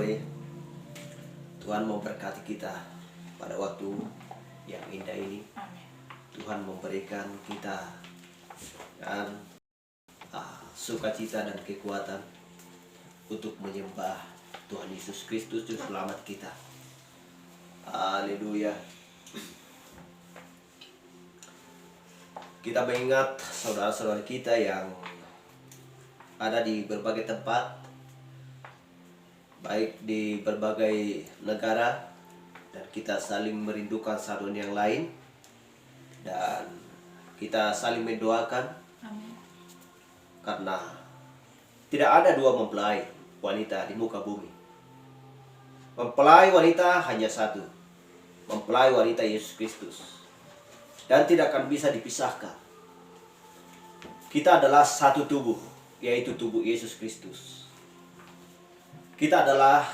sore. Tuhan memberkati kita pada waktu yang indah ini. Tuhan memberikan kita dan sukacita dan kekuatan untuk menyembah Tuhan Yesus Kristus Juru Selamat kita. Haleluya. Kita mengingat saudara-saudara kita yang ada di berbagai tempat, baik di berbagai negara, dan kita saling merindukan satu yang lain, dan kita saling mendoakan. Amin. Karena tidak ada dua mempelai wanita di muka bumi. Mempelai wanita hanya satu, mempelai wanita Yesus Kristus, dan tidak akan bisa dipisahkan. Kita adalah satu tubuh, yaitu tubuh Yesus Kristus. Kita adalah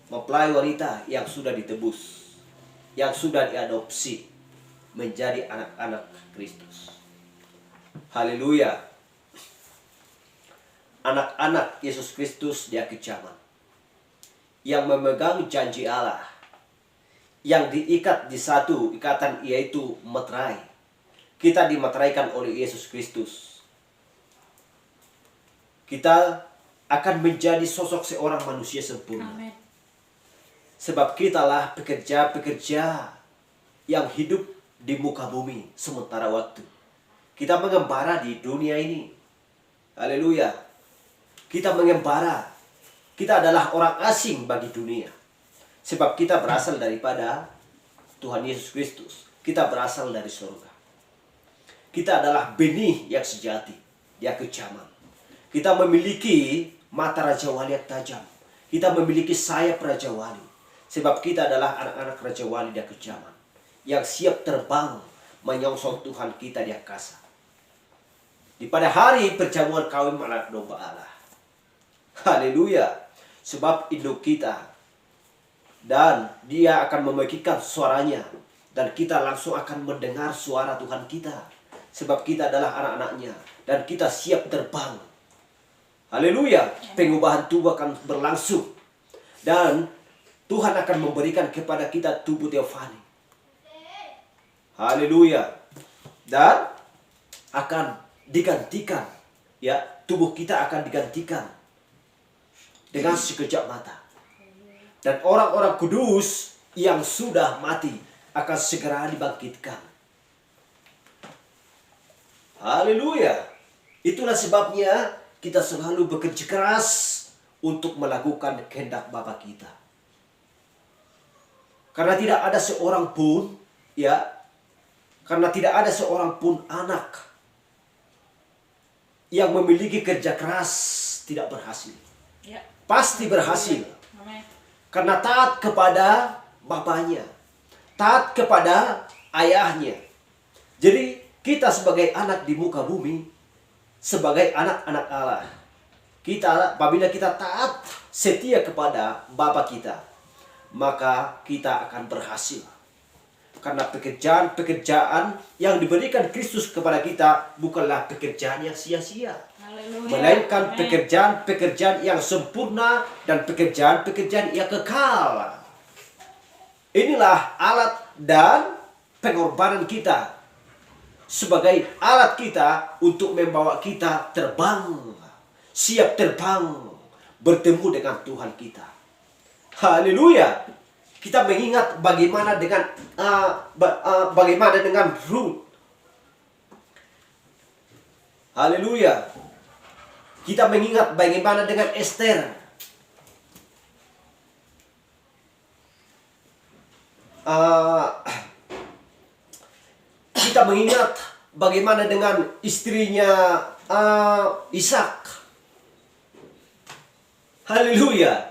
mempelai wanita yang sudah ditebus, yang sudah diadopsi menjadi anak-anak Kristus. Haleluya. Anak-anak Yesus Kristus di akhir zaman, yang memegang janji Allah, yang diikat di satu ikatan, yaitu meterai. Kita dimeteraikan oleh Yesus Kristus. Kita akan menjadi sosok seorang manusia sempurna. Amin. Sebab kitalah pekerja-pekerja yang hidup di muka bumi sementara waktu. Kita mengembara di dunia ini. Haleluya. Kita mengembara. Kita adalah orang asing bagi dunia. Sebab kita berasal daripada Tuhan Yesus Kristus. Kita berasal dari surga. Kita adalah benih yang sejati di akhir zaman. Kita memiliki mata Raja Wali yang tajam. Kita memiliki sayap Raja Wali. Sebab kita adalah anak-anak Raja Wali di akhir zaman, yang siap terbang menyongsong Tuhan kita di angkasa. Di pada hari perjamuan kawin anak domba Allah. Haleluya. Sebab induk kita, dan dia akan membagikan suaranya, dan kita langsung akan mendengar suara Tuhan kita. Sebab kita adalah anak-anaknya, dan kita siap terbang. Haleluya. Pengubahan tubuh akan berlangsung, dan Tuhan akan memberikan kepada kita tubuh teofani. Haleluya. Dan akan digantikan, ya, tubuh kita akan digantikan dengan sekejap mata. Dan orang-orang kudus yang sudah mati akan segera dibangkitkan. Haleluya. Itulah sebabnya kita selalu bekerja keras untuk melakukan kehendak Bapa kita. Karena tidak ada seorang pun, ya, karena tidak ada seorang pun anak yang memiliki kerja keras tidak berhasil. Ya. Pasti berhasil. Amin. Karena taat kepada bapaknya, taat kepada ayahnya. Jadi kita sebagai anak di muka bumi, sebagai anak-anak Allah, kita apabila kita taat setia kepada Bapa kita, maka kita akan berhasil. Karena pekerjaan-pekerjaan yang diberikan Kristus kepada kita bukanlah pekerjaan yang sia-sia, melainkan pekerjaan-pekerjaan yang sempurna dan pekerjaan-pekerjaan yang kekal. Inilah alat dan pengorbanan kita sebagai alat kita untuk membawa kita terbang, siap terbang, bertemu dengan Tuhan kita. Haleluya. Kita mengingat bagaimana dengan Ruth. Haleluya. Kita mengingat bagaimana dengan Esther. Kita mengingat bagaimana dengan istrinya Ishak. Haleluya.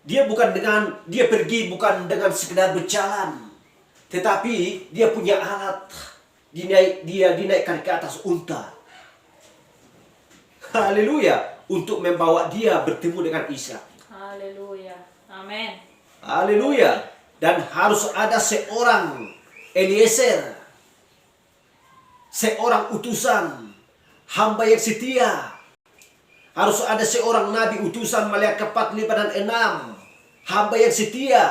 Dia pergi bukan dengan sekedar berjalan, tetapi dia punya alat. Dia dinaikkan ke atas unta. Haleluya. Untuk membawa dia bertemu dengan Ishak. Haleluya. Amin. Haleluya. Dan harus ada seorang Eliezer, seorang utusan, hamba yang setia, Harus ada seorang nabi utusan malaikat 45 dan 6. Hamba yang setia.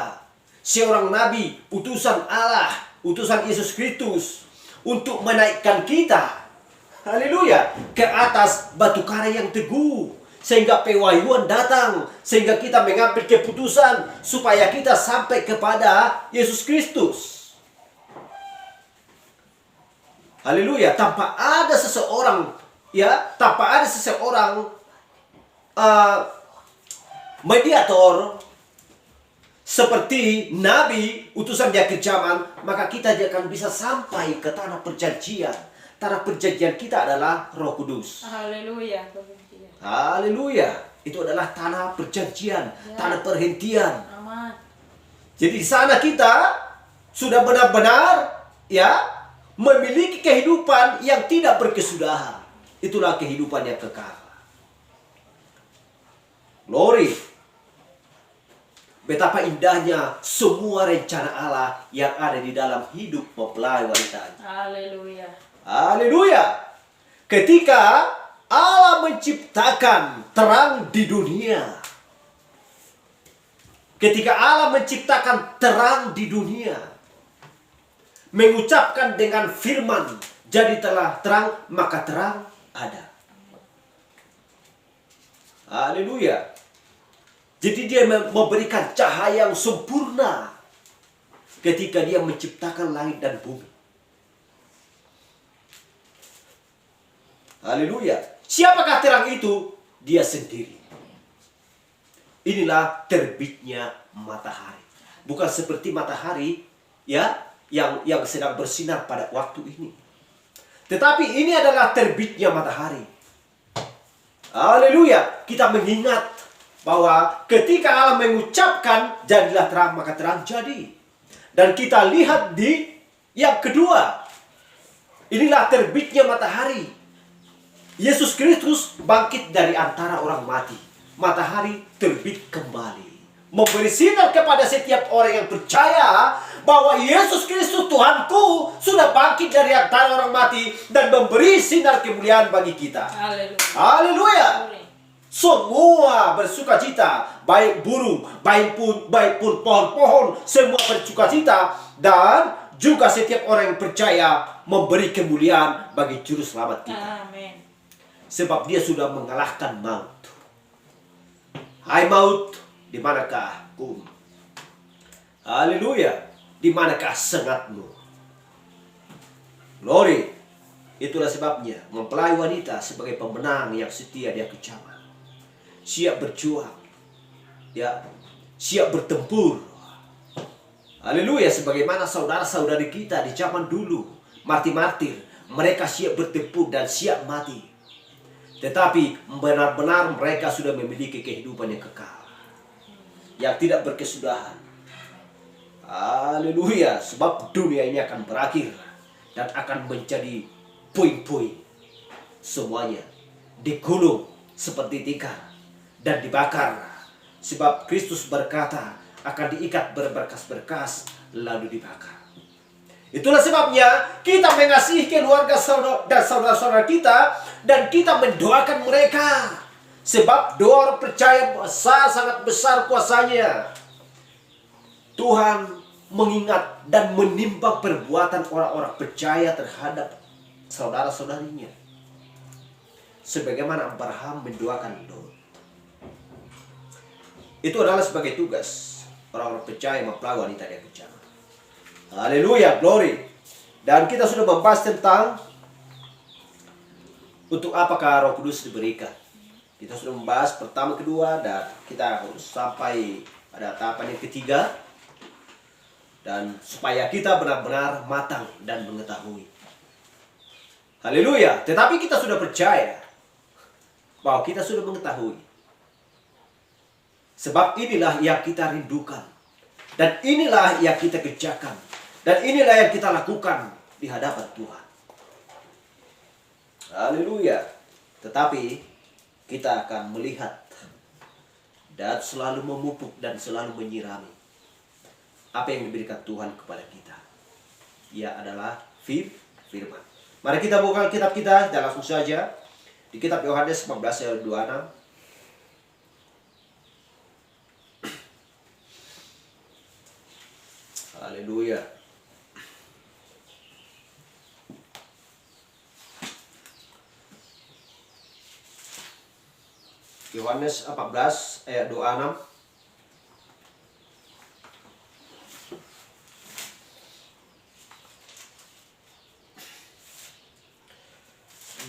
Seorang nabi utusan Allah, utusan Yesus Kristus untuk menaikkan kita. Haleluya, ke atas batu karang yang teguh, sehingga pewahyuan datang, sehingga kita mengambil keputusan supaya kita sampai kepada Yesus Kristus. Haleluya, tanpa ada seseorang mediator seperti nabi utusan di akhir zaman, maka kita tidak akan bisa sampai ke tanah perjanjian. Tanah perjanjian kita adalah Roh Kudus. Haleluya. Haleluya. Itu adalah tanah perjanjian, tanah perhentian. Amin. Jadi di sana kita sudah benar-benar memiliki kehidupan yang tidak berkesudahan. Itulah kehidupan yang kekal. Glory. Betapa indahnya semua rencana Allah yang ada di dalam hidup mempelai wanita. Haleluya. Haleluya. Ketika Allah menciptakan terang di dunia. Ketika Allah menciptakan terang di dunia. Mengucapkan dengan firman, jadi telah terang, maka terang ada. Haleluya. Jadi dia memberikan cahaya yang sempurna ketika dia menciptakan langit dan bumi. Haleluya. Siapakah terang itu? Dia sendiri. Inilah terbitnya matahari. Bukan seperti matahari yang sedang bersinar pada waktu ini. Tetapi ini adalah terbitnya matahari. Haleluya. Kita mengingat bahwa ketika Allah mengucapkan jadilah terang, maka terang jadi. Dan kita lihat di yang kedua. Inilah terbitnya matahari. Yesus Kristus bangkit dari antara orang mati. Matahari terbit kembali. Memberi sinar kepada setiap orang yang percaya bahwa Yesus Kristus Tuhanku sudah bangkit dari antara orang mati dan memberi sinar kemuliaan bagi kita. Haleluya. Haleluya. Semua bersukacita, baik burung, baik pun pohon-pohon, semua bersukacita, dan juga setiap orang yang percaya memberi kemuliaan bagi juru selamat kita. Amin. Sebab dia sudah mengalahkan maut. Hai maut, di manakah kamu? Haleluya. Di manakah sengatmu? Glory. Itulah sebabnya mempelai wanita sebagai pemenang yang setia di akhir zaman. Siap berjuang. Siap bertempur. Haleluya. Sebagaimana saudara-saudari kita di zaman dulu, martir-martir, mereka siap bertempur dan siap mati. Tetapi benar-benar mereka sudah memiliki kehidupan yang kekal, yang tidak berkesudahan. Haleluya. Sebab dunia ini akan berakhir dan akan menjadi puing-puing. Semuanya digulung seperti tikar dan dibakar. Sebab Kristus berkata akan diikat berberkas-berkas lalu dibakar. Itulah sebabnya kita mengasihi keluarga dan saudara-saudara kita, dan kita mendoakan mereka. Sebab doa orang percaya sangat besar kuasanya. Tuhan mengingat dan menimbang perbuatan orang-orang percaya terhadap saudara-saudarinya. Sebagaimana Abraham mendoakan Lot. Itu adalah sebagai tugas orang-orang percaya mempelai wanita yang percaya. Haleluya, glory. Dan kita sudah membahas tentang untuk apakah Roh Kudus diberikan. Kita sudah membahas pertama, kedua, dan kita harus sampai pada tahapan yang ketiga. Dan supaya kita benar-benar matang dan mengetahui. Haleluya. Tetapi kita sudah percaya bahwa kita sudah mengetahui. Sebab inilah yang kita rindukan. Dan inilah yang kita kerjakan. Dan inilah yang kita lakukan di hadapan Tuhan. Haleluya. Tetapi kita akan melihat dan selalu memupuk dan selalu menyirami apa yang diberikan Tuhan kepada kita. Ia adalah firman. Mari kita buka kitab kita dan langsung saja di kitab Yohanes 14 ayat 26. Haleluya. Yohanes 14 ayat 26.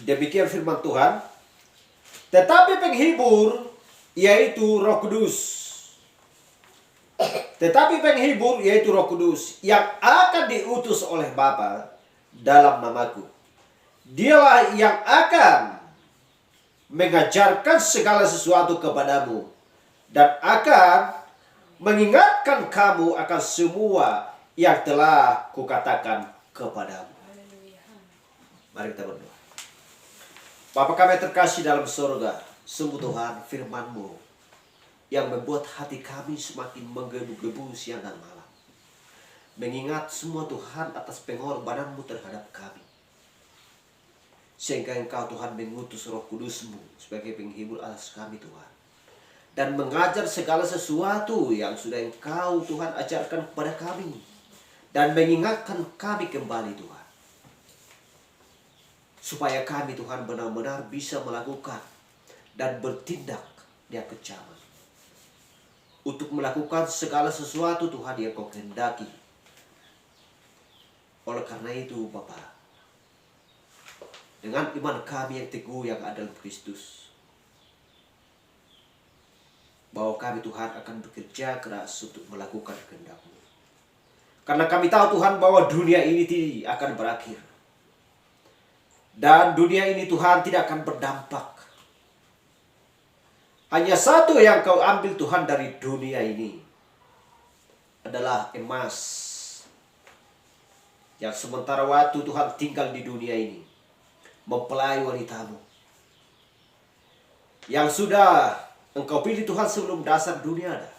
Demikian firman Tuhan. Tetapi penghibur yaitu Roh Kudus. Tetapi penghibur yaitu Roh Kudus yang akan diutus oleh Bapa dalam namaku. Dialah yang akan mengajarkan segala sesuatu kepadamu dan akan mengingatkan kamu akan semua yang telah kukatakan kepadamu. Mari kita berdoa. Bapa kami terkasih dalam surga, sungguh Tuhan firman-Mu yang membuat hati kami semakin menggebu-gebu siang dan malam. Mengingat semua Tuhan atas pengorbanan-Mu terhadap kami. Sehingga Engkau Tuhan mengutus Roh Kudus-Mu sebagai penghibur atas kami Tuhan. Dan mengajar segala sesuatu yang sudah Engkau Tuhan ajarkan kepada kami. Dan mengingatkan kami kembali Tuhan. Supaya kami Tuhan benar-benar bisa melakukan dan bertindak di kecaman. Untuk melakukan segala sesuatu Tuhan yang Kau kehendaki. Oleh karena itu Bapa, dengan iman kami yang teguh yang ada dalam Kristus, bahwa kami Tuhan akan bekerja keras untuk melakukan kehendak-Mu. Karena kami tahu Tuhan bahwa dunia ini tidak akan berakhir. Dan dunia ini Tuhan tidak akan berdampak. Hanya satu yang Kau ambil Tuhan dari dunia ini adalah emas. Yang sementara waktu Tuhan tinggal di dunia ini mempelai wanita-Mu. Yang sudah Engkau pilih Tuhan sebelum dasar dunia ada.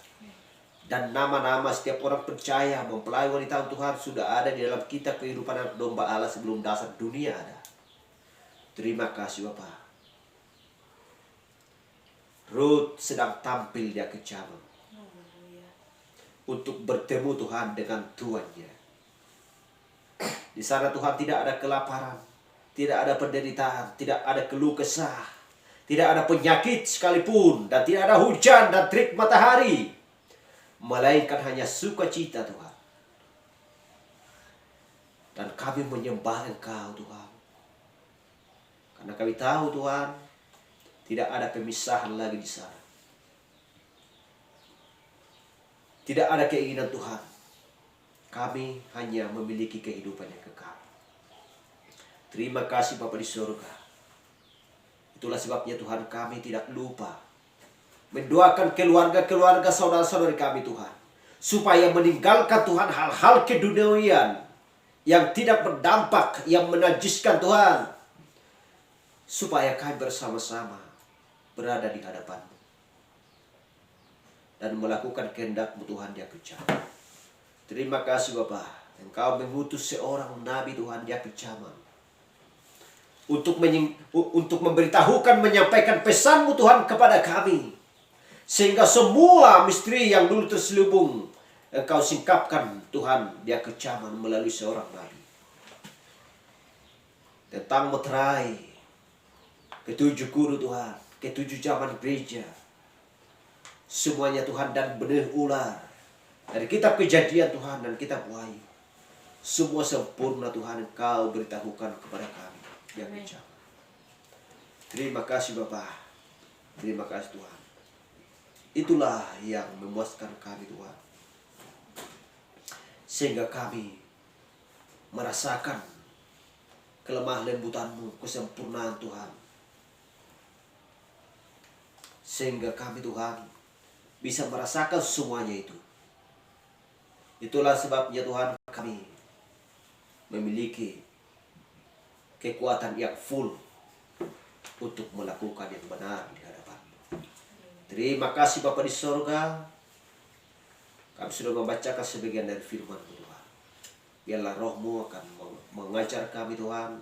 Dan nama-nama setiap orang percaya mempelai wanita Tuhan sudah ada di dalam kitab kehidupan anak domba Allah sebelum dasar dunia ada. Terima kasih Bapa. Ruth sedang tampil di kecaman untuk bertemu Tuhan dengan tuannya. Di sana Tuhan tidak ada kelaparan, tidak ada penderitaan, tidak ada keluh kesah, tidak ada penyakit sekalipun, dan tidak ada hujan dan terik matahari, melainkan hanya sukacita Tuhan. Dan kami menyembah Engkau Tuhan. Karena kami tahu Tuhan, tidak ada pemisahan lagi di sana. Tidak ada keinginan Tuhan. Kami hanya memiliki kehidupan yang kekal. Terima kasih Bapa di surga. Itulah sebabnya Tuhan kami tidak lupa mendoakan keluarga-keluarga saudara-saudari kami Tuhan. Supaya meninggalkan Tuhan hal-hal keduniawian yang tidak berdampak, yang menajiskan Tuhan. Supaya kami bersama-sama berada di hadapan-Mu dan melakukan kehendak-Mu Tuhan yang kecaman. Terima kasih Bapa, Engkau mengutus seorang nabi Tuhan yang kecaman untuk memberitahukan, menyampaikan pesan-Mu Tuhan kepada kami, sehingga semua misteri yang dulu terselubung Engkau singkapkan Tuhan dia kecaman melalui seorang nabi. Tentang meterai ketujuh guru Tuhan, ketujuh zaman gereja, semuanya Tuhan, dan benih ular dari kitab Kejadian Tuhan dan kitab Wahyu, semua sempurna Tuhan Engkau beritahukan kepada kami yang kecaman. Terima kasih Bapa, terima kasih Tuhan. Itulah yang memuaskan kami Tuhan, sehingga kami merasakan kelemah lembutan-Mu, kesempurnaan Tuhan. Sehingga kami Tuhan bisa merasakan semuanya itu. Itulah sebabnya Tuhan kami memiliki kekuatan yang full untuk melakukan yang benar di hadapan-Mu. Terima kasih Bapa di sorga. Kami sudah membacakan sebagian dari firman-Mu Tuhan. Biarlah Roh-Mu akan mengajar kami Tuhan,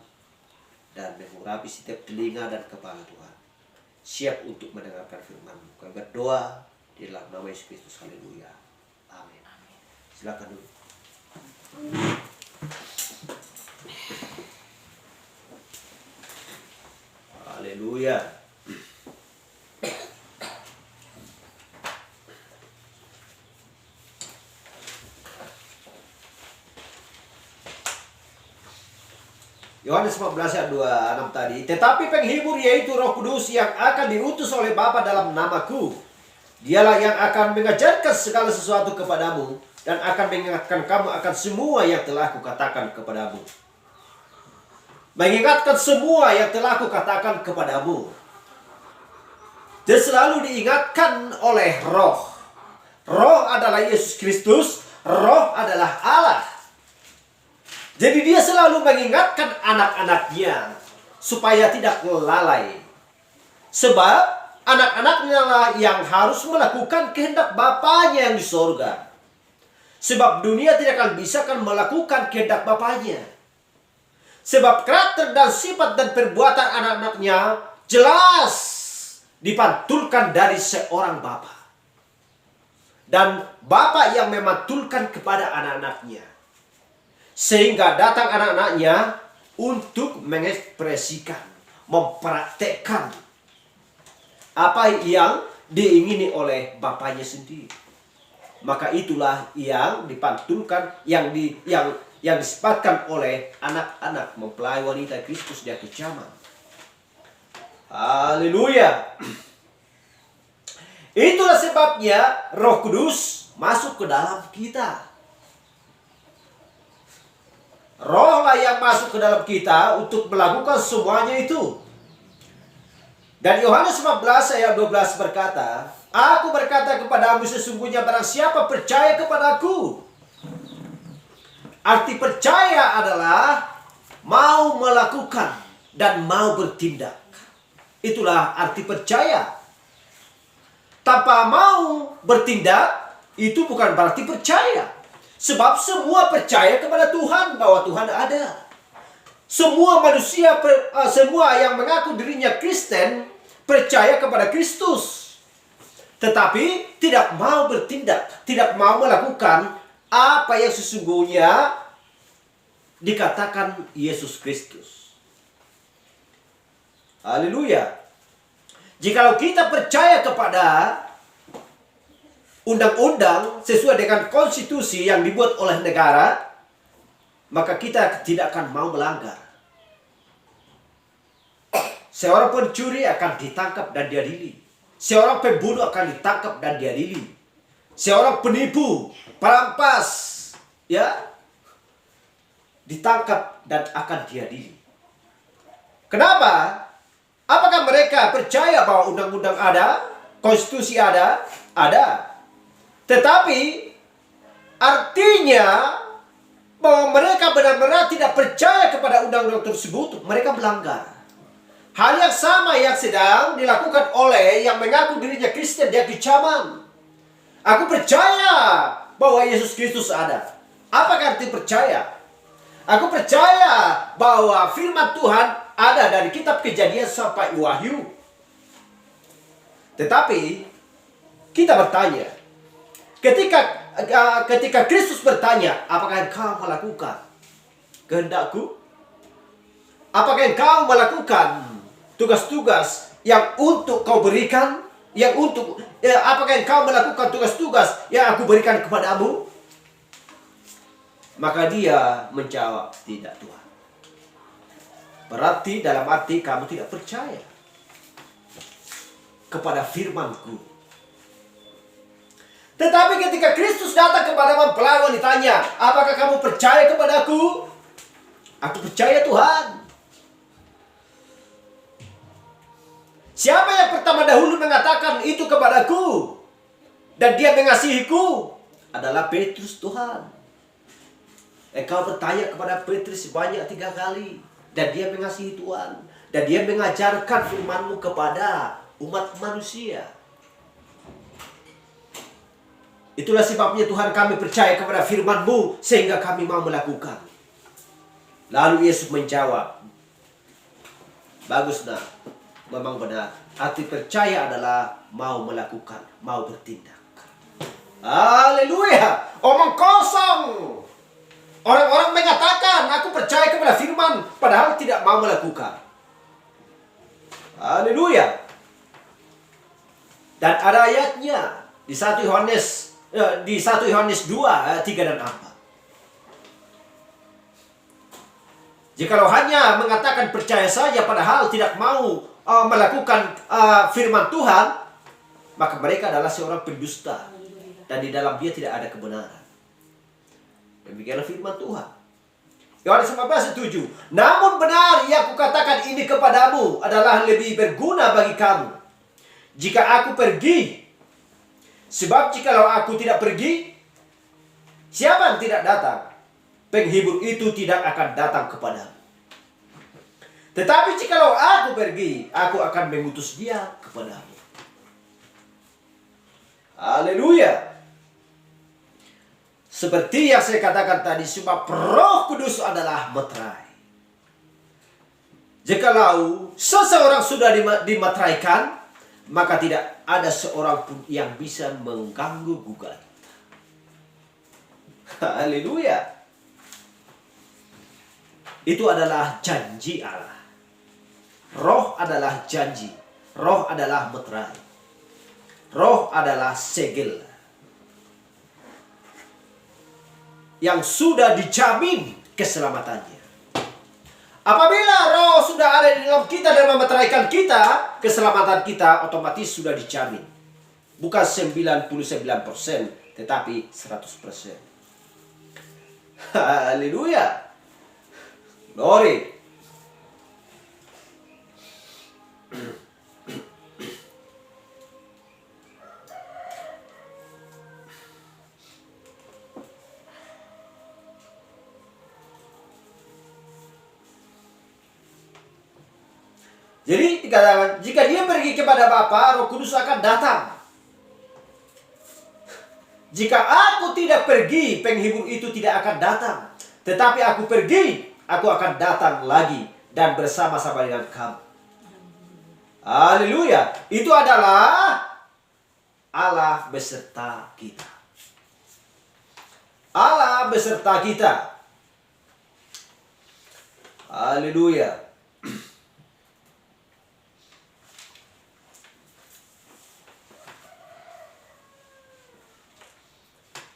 dan mengurapi setiap telinga dan kepala Tuhan, siap untuk mendengarkan firman-Mu. Kami berdoa di dalam nama Yesus Kristus. Haleluya. Amin. Silakan dulu. Haleluya. Yohanes 14 ayat 26 tadi. Tetapi penghibur yaitu Roh Kudus yang akan diutus oleh Bapa dalam namaku. Dialah yang akan mengajarkan segala sesuatu kepadamu dan akan mengingatkan kamu akan semua yang telah kukatakan kepadamu. Mengingatkan semua yang telah kukatakan kepadamu. Dan selalu diingatkan oleh Roh. Roh adalah Yesus Kristus, Roh adalah Allah. Jadi dia selalu mengingatkan anak-anaknya supaya tidak lalai. Sebab anak-anaknya lah yang harus melakukan kehendak Bapanya yang di sorga. Sebab dunia tidak akan bisa melakukan kehendak Bapanya. Sebab karakter dan sifat dan perbuatan anak-anaknya jelas dipantulkan dari seorang bapa. Dan bapa yang memantulkan kepada anak-anaknya. Sehingga datang anak-anaknya untuk mengekspresikan, mempraktekkan apa yang diingini oleh bapaknya sendiri. Maka itulah yang dipantulkan, yang disifatkan oleh anak-anak mempelai wanita Kristus di akhir zaman. Haleluya. Itulah sebabnya Roh Kudus masuk ke dalam kita. Rohlah yang masuk ke dalam kita untuk melakukan semuanya itu. Dan Yohanes 15 ayat 12 berkata, Aku berkata kepadamu sesungguhnya barang siapa percaya kepadaku. Arti percaya adalah mau melakukan dan mau bertindak. Itulah arti percaya. Tanpa mau bertindak, itu bukan berarti percaya. Sebab semua percaya kepada Tuhan, bahwa Tuhan ada. Semua manusia, semua yang mengaku dirinya Kristen, percaya kepada Kristus. Tetapi tidak mau bertindak, tidak mau melakukan apa yang sesungguhnya dikatakan Yesus Kristus. Haleluya. Jikalau kita percaya kepada undang-undang sesuai dengan konstitusi yang dibuat oleh negara, maka kita tidak akan mau melanggar. Seorang pencuri akan ditangkap dan diadili. Seorang pembunuh akan ditangkap dan diadili. Seorang penipu, perampas, ya, ditangkap dan akan diadili. Kenapa? Apakah mereka percaya bahwa undang-undang ada, konstitusi ada? Ada. Tetapi artinya bahwa mereka benar-benar tidak percaya kepada undang-undang tersebut, mereka melanggar. Hal yang sama yang sedang dilakukan oleh yang mengaku dirinya Kristen di akhir zaman. Aku percaya bahwa Yesus Kristus ada. Apakah arti percaya? Aku percaya bahwa firman Tuhan ada dari kitab Kejadian sampai Wahyu. Tetapi kita bertanya, ketika Kristus bertanya, apakah engkau melakukan kehendakku? Apakah engkau melakukan tugas-tugas yang untuk kau berikan? Apakah engkau melakukan tugas-tugas yang aku berikan kepadamu? Maka dia menjawab, tidak Tuhan. Berarti dalam arti kamu tidak percaya kepada firman-Ku. Tetapi ketika Kristus datang kepada mempelai wanitanya, apakah kamu percaya kepadaku? Aku percaya Tuhan. Siapa yang pertama dahulu mengatakan itu kepadaku dan dia mengasihiku? Adalah Petrus Tuhan. Engkau bertanya kepada Petrus sebanyak 3 kali. Dan dia mengasihi Tuhan. Dan dia mengajarkan firman-Mu kepada umat manusia. Itulah sebabnya Tuhan, kami percaya kepada firman-Mu sehingga kami mau melakukan. Lalu Yesus menjawab, bagus nak, memang benar. Arti percaya adalah mau melakukan, mau bertindak. Haleluya. Omong kosong. Orang-orang mengatakan, aku percaya kepada firman, padahal tidak mau melakukan. Haleluya. Dan ada ayatnya di 1 Yohanes 2 ayat 3 dan 4. Jikalau hanya mengatakan percaya saja padahal tidak mau melakukan firman Tuhan, maka mereka adalah seorang pendusta dan di dalam dia tidak ada kebenaran. Demikianlah firman Tuhan. Yohanes 15:7. Namun benar yang kukatakan ini kepadamu adalah lebih berguna bagi kamu jika aku pergi. Sebab jikalau aku tidak pergi, siapa yang tidak datang? Penghibur itu tidak akan datang kepadamu. Tetapi jikalau aku pergi, aku akan mengutus dia kepadamu. Haleluya. Seperti yang saya katakan tadi, sebab Roh Kudus adalah meterai. Jikalau seseorang sudah dimeteraikan, maka tidak ada seorang pun yang bisa mengganggu gugat. Haleluya. Itu adalah janji Allah. Roh adalah janji. Roh adalah meterai. Roh adalah segel yang sudah dijamin keselamatannya. Apabila roh sudah ada di dalam kita dan memeteraikan kita, keselamatan kita otomatis sudah dijamin. Bukan 99%, tetapi 100%. Haleluya. Glory. Jadi dikatakan, jika dia pergi kepada Bapa, Roh Kudus akan datang. Jika aku tidak pergi, penghibur itu tidak akan datang. Tetapi aku pergi, aku akan datang lagi dan bersama-sama dengan kamu. Haleluya. Itu adalah Allah beserta kita. Allah beserta kita. Haleluya.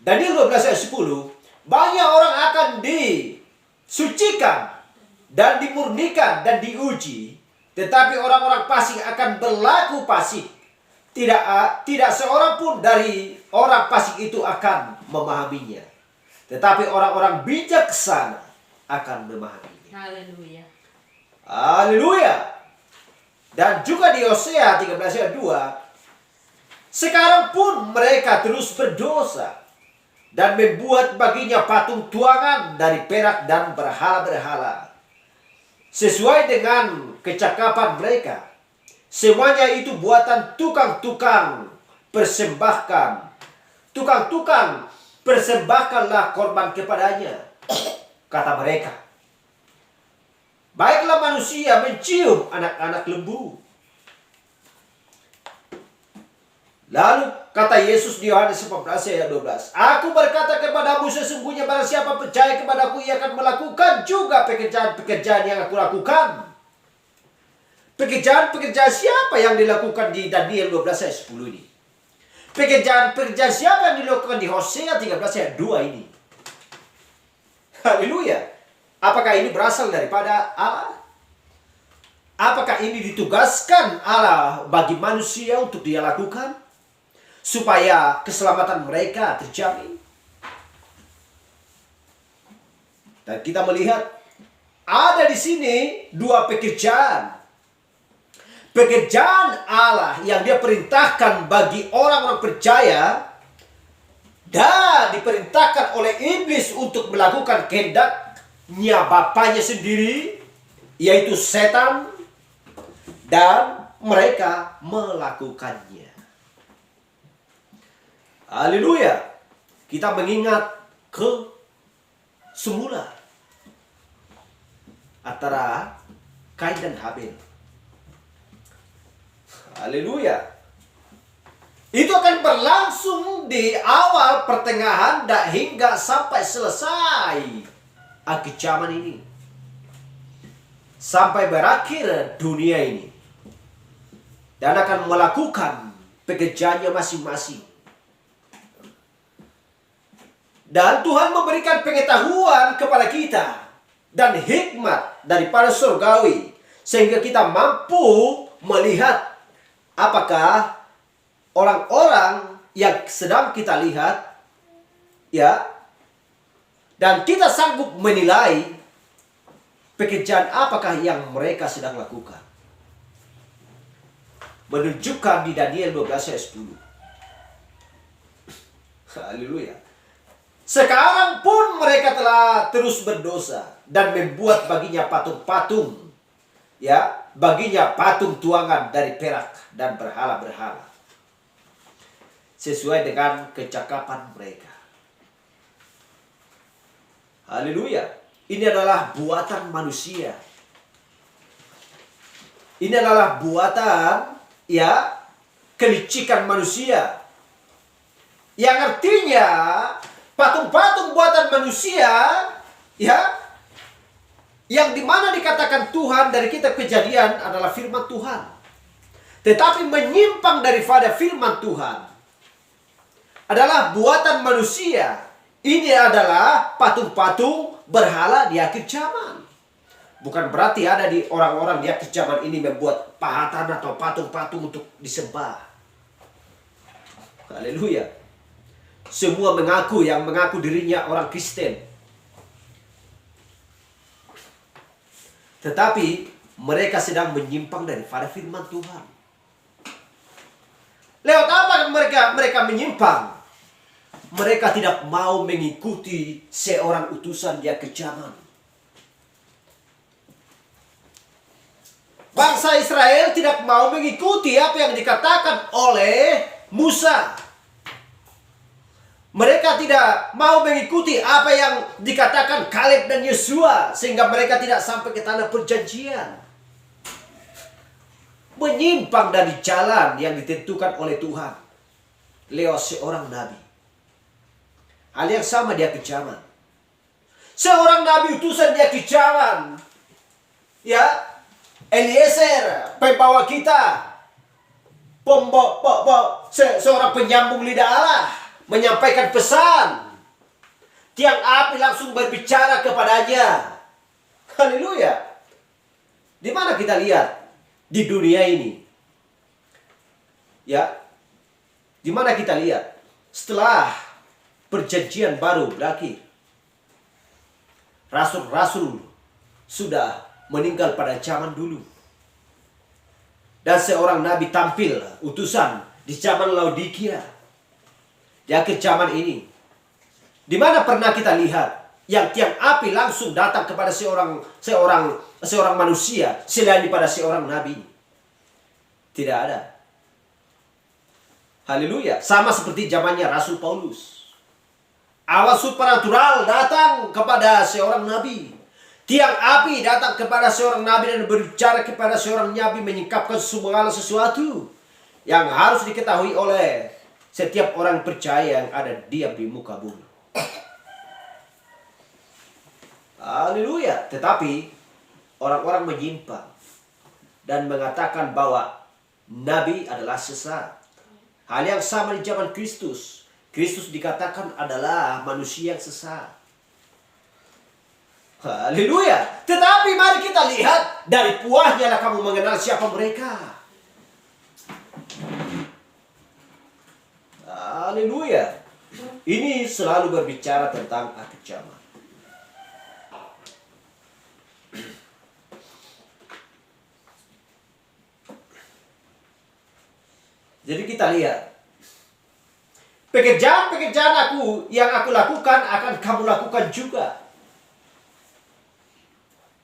Daniel 12 ayat 10, banyak orang akan disucikan dan dimurnikan dan diuji, tetapi orang-orang fasik akan berlaku fasik. Tidak seorang pun dari orang fasik itu akan memahaminya, tetapi orang-orang bijaksana akan memahaminya. Haleluya. Haleluya. Dan juga di Hosea 13 ayat 2, sekarang pun mereka terus berdosa dan membuat baginya patung tuangan dari perak dan berhala-berhala, sesuai dengan kecakapan mereka. Semuanya itu buatan tukang-tukang persembahkan. Tukang-tukang persembahkanlah korban kepadanya, kata mereka. Baiklah manusia mencium anak-anak lembu. Lalu kata Yesus di Yohanes 14 ayat 12, aku berkata kepadamu, sesungguhnya barang siapa percaya kepadaku, ia akan melakukan juga pekerjaan-pekerjaan yang aku lakukan. Pekerjaan-pekerjaan siapa yang dilakukan di Daniel 12 ayat 10 ini? Pekerjaan-pekerjaan siapa yang dilakukan di Hosea 13 ayat 2 ini? Haleluya. Apakah ini berasal daripada Allah? Apakah ini ditugaskan Allah bagi manusia untuk dia lakukan, supaya keselamatan mereka terjamin? Dan kita melihat ada di sini dua pekerjaan. Pekerjaan Allah yang dia perintahkan bagi orang-orang percaya dan diperintahkan oleh iblis untuk melakukan kehendaknya bapaknya sendiri, yaitu setan, dan mereka melakukannya. Haleluya. Kita mengingat ke semula antara Kain dan Habel. Haleluya. Itu akan berlangsung di awal, pertengahan, dan hingga sampai selesai akhir zaman ini. Sampai berakhir dunia ini. Dan akan melakukan pekerjaannya masing-masing. Dan Tuhan memberikan pengetahuan kepada kita. Dan hikmat daripada surgawi. Sehingga kita mampu melihat apakah orang-orang yang sedang kita lihat. Ya. Dan kita sanggup menilai pekerjaan apakah yang mereka sedang lakukan. Menunjukkan di Daniel 12 ayat 10. Haleluya. Sekarang pun mereka telah terus berdosa dan membuat baginya patung-patung. Ya, baginya patung tuangan dari perak dan berhala-berhala. Sesuai dengan kecakapan mereka. Haleluya. Ini adalah buatan manusia. Ini adalah buatan, ya, kelicikan manusia. Yang artinya patung-patung buatan manusia, ya, yang dimana dikatakan Tuhan dari kitab Kejadian adalah firman Tuhan. Tetapi menyimpang daripada firman Tuhan adalah buatan manusia. Ini adalah patung-patung berhala di akhir zaman. Bukan berarti ada di orang-orang di akhir zaman ini membuat pahatan atau patung-patung untuk disembah. Haleluya. Semua yang mengaku dirinya orang Kristen. Tetapi mereka sedang menyimpang daripada firman Tuhan. Lewat apa mereka menyimpang? Mereka tidak mau mengikuti seorang utusan di akhir zaman. Bangsa Israel tidak mau mengikuti apa yang dikatakan oleh Musa. Mereka tidak mau mengikuti apa yang dikatakan Kaleb dan Yosua. Sehingga mereka tidak sampai ke tanah perjanjian. Menyimpang dari jalan yang ditentukan oleh Tuhan. Lewat seorang nabi. Hal yang sama di akhir zaman. Seorang nabi utusan di akhir zaman. Ya, Eliezer, pembawa kita. Seorang penyambung lidah Allah. Menyampaikan pesan. Tiang api langsung berbicara kepadanya. Haleluya. Di mana kita lihat? Di dunia ini. Ya. Di mana kita lihat? Setelah perjanjian baru berakhir. Rasul-rasul sudah meninggal pada zaman dulu. Dan seorang nabi tampil utusan di zaman Laodikia. Di akhir zaman ini. Di mana pernah kita lihat yang tiang api langsung datang kepada seorang manusia selain daripada seorang nabi? Tidak ada. Haleluya. Sama seperti zamannya Rasul Paulus. Awan supranatural datang kepada seorang nabi. Tiang api datang kepada seorang nabi dan berbicara kepada seorang nabi, menyingkapkan segala sesuatu yang harus diketahui oleh setiap orang percaya yang ada diam di muka bumi. Haleluya. Tetapi orang-orang menyimpang dan mengatakan bahwa nabi adalah sesat. Hal yang sama di zaman Kristus. Kristus dikatakan adalah manusia yang sesat. Haleluya. Tetapi mari kita lihat dari buahnya lah kamu mengenal siapa mereka. Haleluya. Ini selalu berbicara tentang akhir zaman. Jadi kita lihat. Pekerjaan-pekerjaan yang aku lakukan akan kamu lakukan juga.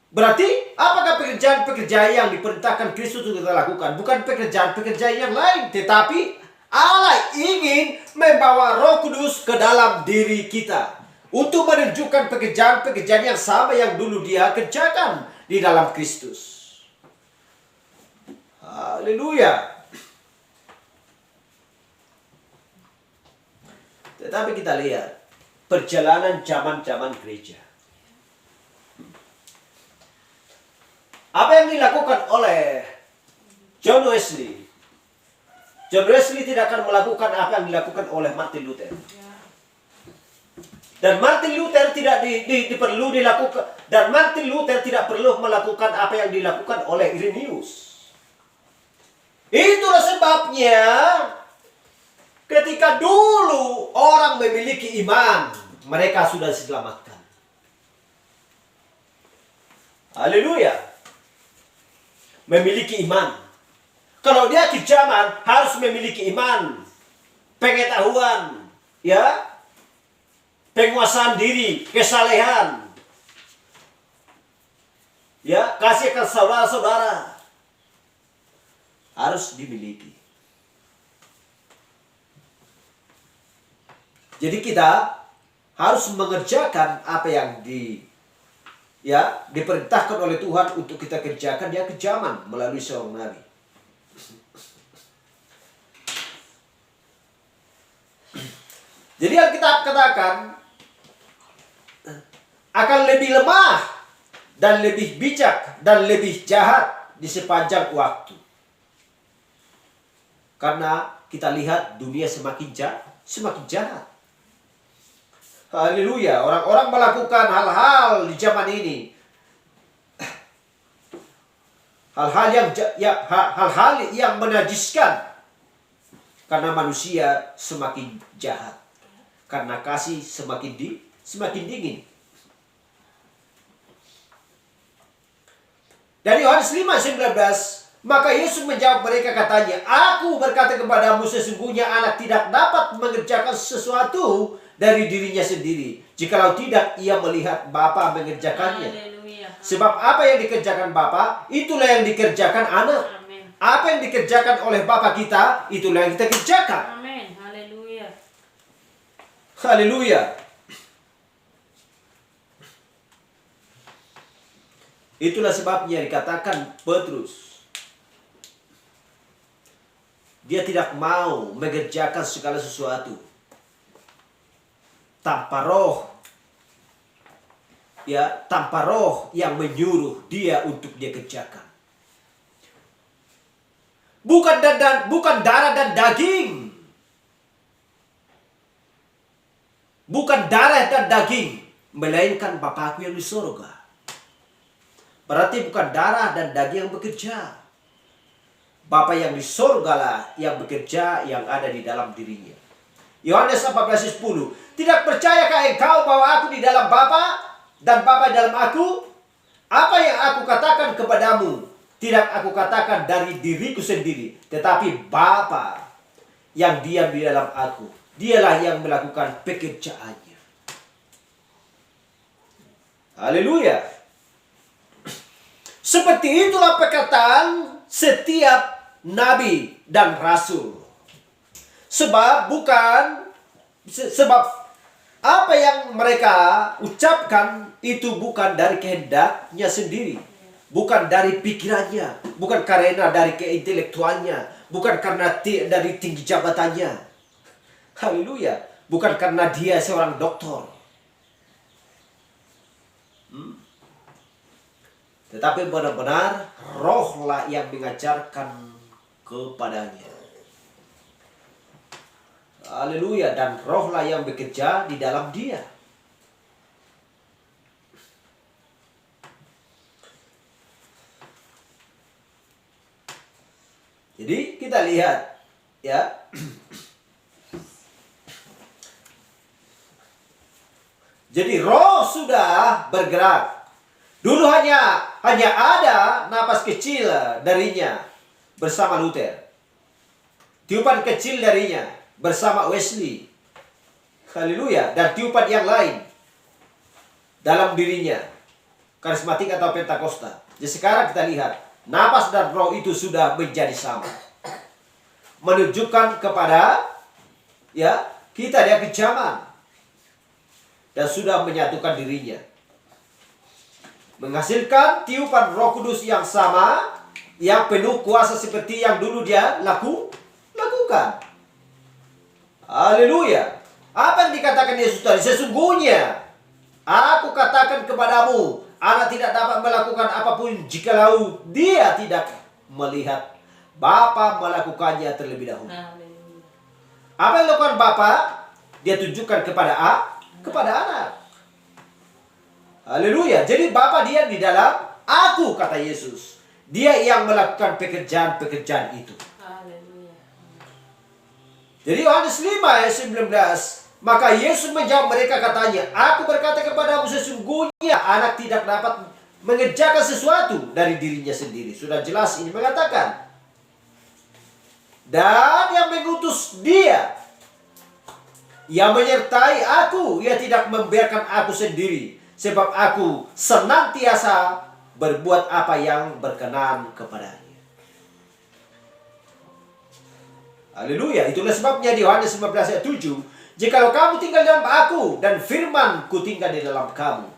Berarti apakah pekerjaan-pekerjaan yang diperintahkan Kristus untuk kita lakukan? Bukan pekerjaan-pekerjaan yang lain. Tetapi Allah ingin membawa Roh Kudus ke dalam diri kita. Untuk menunjukkan pekerjaan-pekerjaan yang sama yang dulu dia kerjakan di dalam Kristus. Haleluya. Tetapi kita lihat perjalanan zaman-zaman gereja. yang dilakukan oleh John Wesley tidak akan melakukan apa yang dilakukan oleh Martin Luther. Dan Martin Luther tidak perlu dilakukan, dan Martin Luther tidak perlu melakukan apa yang dilakukan oleh Irenaeus. Itulah sebabnya ketika dulu orang memiliki iman, mereka sudah diselamatkan. Haleluya. Memiliki iman. Kalau dia kejaman, harus memiliki iman, pengetahuan, ya, penguasaan diri, kesalehan, ya, kasih ke saudara-saudara, harus dimiliki. Jadi kita harus mengerjakan apa yang diperintahkan oleh Tuhan untuk kita kerjakan, dia kejaman melalui seorang nabi. Jadi Alkitab katakan akan lebih lemah dan lebih bijak dan lebih jahat di sepanjang waktu. Karena kita lihat dunia semakin jahat. Haleluya, orang-orang melakukan hal-hal di zaman ini. Hal-hal yang menajiskan. Karena manusia semakin jahat. Karena kasih semakin dingin. Dari Yohanes 5:19, maka Yesus menjawab mereka katanya, Aku berkata kepadamu sesungguhnya anak tidak dapat mengerjakan sesuatu dari dirinya sendiri, jikalau tidak ia melihat Bapa mengerjakannya. Haleluya. Sebab apa yang dikerjakan Bapa, itulah yang dikerjakan anak. Amin. Apa yang dikerjakan oleh Bapa kita, itulah yang kita kerjakan. Amin. Haleluya. Haleluya. Itulah sebabnya dikatakan Petrus, dia tidak mau mengerjakan segala sesuatu tanpa roh, tanpa roh yang menyuruh dia untuk dia kerjakan. Bukan darah dan daging. Bukan darah dan daging, melainkan Bapakku yang di surga. Berarti bukan darah dan daging yang bekerja. Bapa yang di surga lah yang bekerja, yang ada di dalam dirinya. Yohanes 14:10. Tidak percayakah engkau bahwa aku di dalam Bapa dan Bapa di dalam aku? Apa yang aku katakan kepadamu, tidak aku katakan dari diriku sendiri, tetapi Bapa yang diam di dalam aku, dialah yang melakukan pekerjaannya. Haleluya. Seperti itulah perkataan setiap nabi dan rasul. Sebab apa yang mereka ucapkan itu bukan dari kehendaknya sendiri, bukan dari pikirannya, bukan karena dari keintelektualnya, bukan karena dari tinggi jabatannya. Haleluya, bukan karena dia seorang doktor. Tetapi benar-benar rohlah yang mengajarkan kepadanya. Haleluya, dan rohlah yang bekerja di dalam dia. Jadi kita lihat, ya. Jadi roh sudah bergerak. Dulu hanya ada napas kecil darinya bersama Luther. Tiupan kecil darinya bersama Wesley. Haleluya. Dan tiupan yang lain dalam dirinya, karismatik atau Pentakosta. Jadi sekarang kita lihat, napas dan roh itu sudah menjadi sama. Menunjukkan kepada kita dia kejaman. Dan sudah menyatukan dirinya. Menghasilkan tiupan Roh Kudus yang sama, yang penuh kuasa seperti yang dulu dia lakukan. Haleluya. Apa yang dikatakan Yesus tadi? Sesungguhnya aku katakan kepadamu, Anak tidak dapat melakukan apapun jikalau dia tidak melihat Bapa melakukannya terlebih dahulu. Haleluya. Apa yang dilakukan Bapa? Dia tunjukkan kepada anak. Haleluya. Jadi Bapa dia di dalam aku, kata Yesus. Dia yang melakukan pekerjaan-pekerjaan itu. Haleluya. Jadi Yohanes 5 ayat 19. Maka Yesus menjawab mereka katanya, aku berkata kepadamu sesungguhnya anak tidak dapat mengerjakan sesuatu dari dirinya sendiri. Sudah jelas ini mengatakan. Dan yang mengutus dia, yang menyertai aku, ia tidak membiarkan aku sendiri. Sebab aku senantiasa berbuat apa yang berkenan kepadanya. Haleluya. Itulah sebabnya di Yohanes 15 ayat 7. Jikalau kamu tinggal dalam aku dan firman-Ku tinggal di dalam kamu,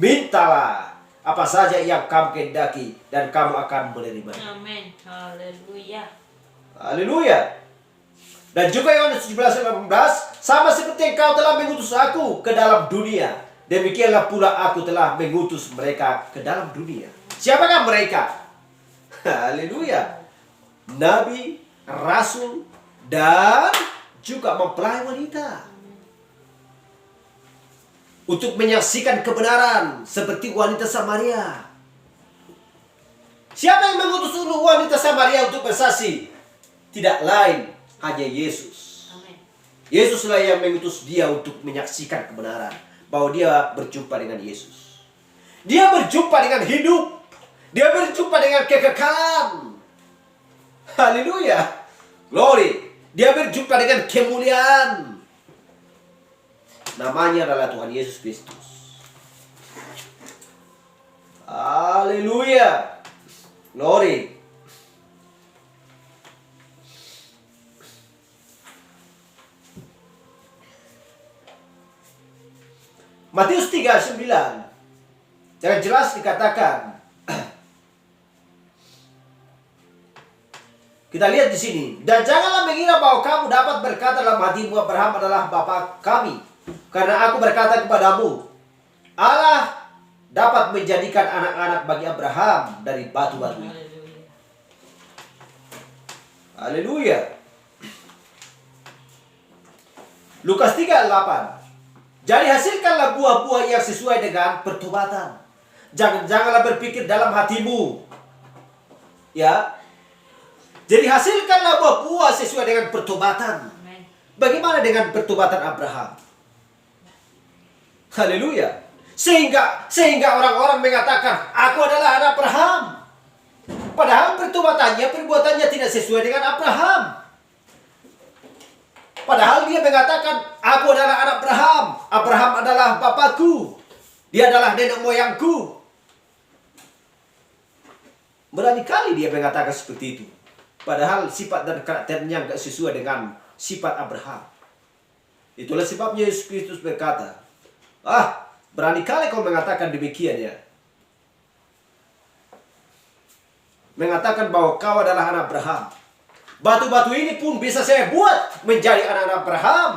mintalah apa saja yang kamu kehendaki dan kamu akan menerima. Amin. Haleluya. Haleluya. Dan juga Yohanes 17 ayat 18, sama seperti engkau telah mengutus aku ke dalam dunia, demikianlah pula aku telah mengutus mereka ke dalam dunia. Siapakah mereka? Haleluya. Nabi, rasul, dan juga mempelai wanita. Untuk menyaksikan kebenaran seperti wanita Samaria. Siapa yang mengutus wanita Samaria untuk bersaksi? Tidak lain, hanya Yesus. Amin. Yesuslah yang mengutus dia untuk menyaksikan kebenaran. Bahwa dia berjumpa dengan Yesus. Dia berjumpa dengan hidup. Dia berjumpa dengan kekekalan. Haleluya. Glory. Dia berjumpa dengan kemuliaan. Namanya adalah Tuhan Yesus Kristus. Haleluya. Glory. Matius 3:9. Jangan jelas dikatakan. Kita lihat di sini. Dan janganlah mengira bahwa kamu dapat berkata dalam hatimu, Abraham adalah bapa kami. Karena aku berkata kepadamu, Allah dapat menjadikan anak-anak bagi Abraham dari batu-batu. Haleluya. Haleluya. Lukas 3:8. Jadi hasilkanlah buah-buah yang sesuai dengan pertobatan. Janganlah berpikir dalam hatimu. Ya. Jadi hasilkanlah buah-buah sesuai dengan pertobatan. Amin. Bagaimana dengan pertobatan Abraham? Haleluya. Sehingga orang-orang mengatakan, aku adalah anak Abraham. Padahal perbuatannya tidak sesuai dengan Abraham. Padahal dia mengatakan, aku adalah anak Abraham. Abraham adalah bapakku. Dia adalah nenek moyangku. Berani kali dia mengatakan seperti itu. Padahal sifat dan karakternya tidak sesuai dengan sifat Abraham. Itulah sebabnya Yesus Kristus berkata, berani kali kau mengatakan demikian ya. Mengatakan bahwa kau adalah anak Abraham. Batu-batu ini pun bisa saya buat menjadi anak-anak Abraham.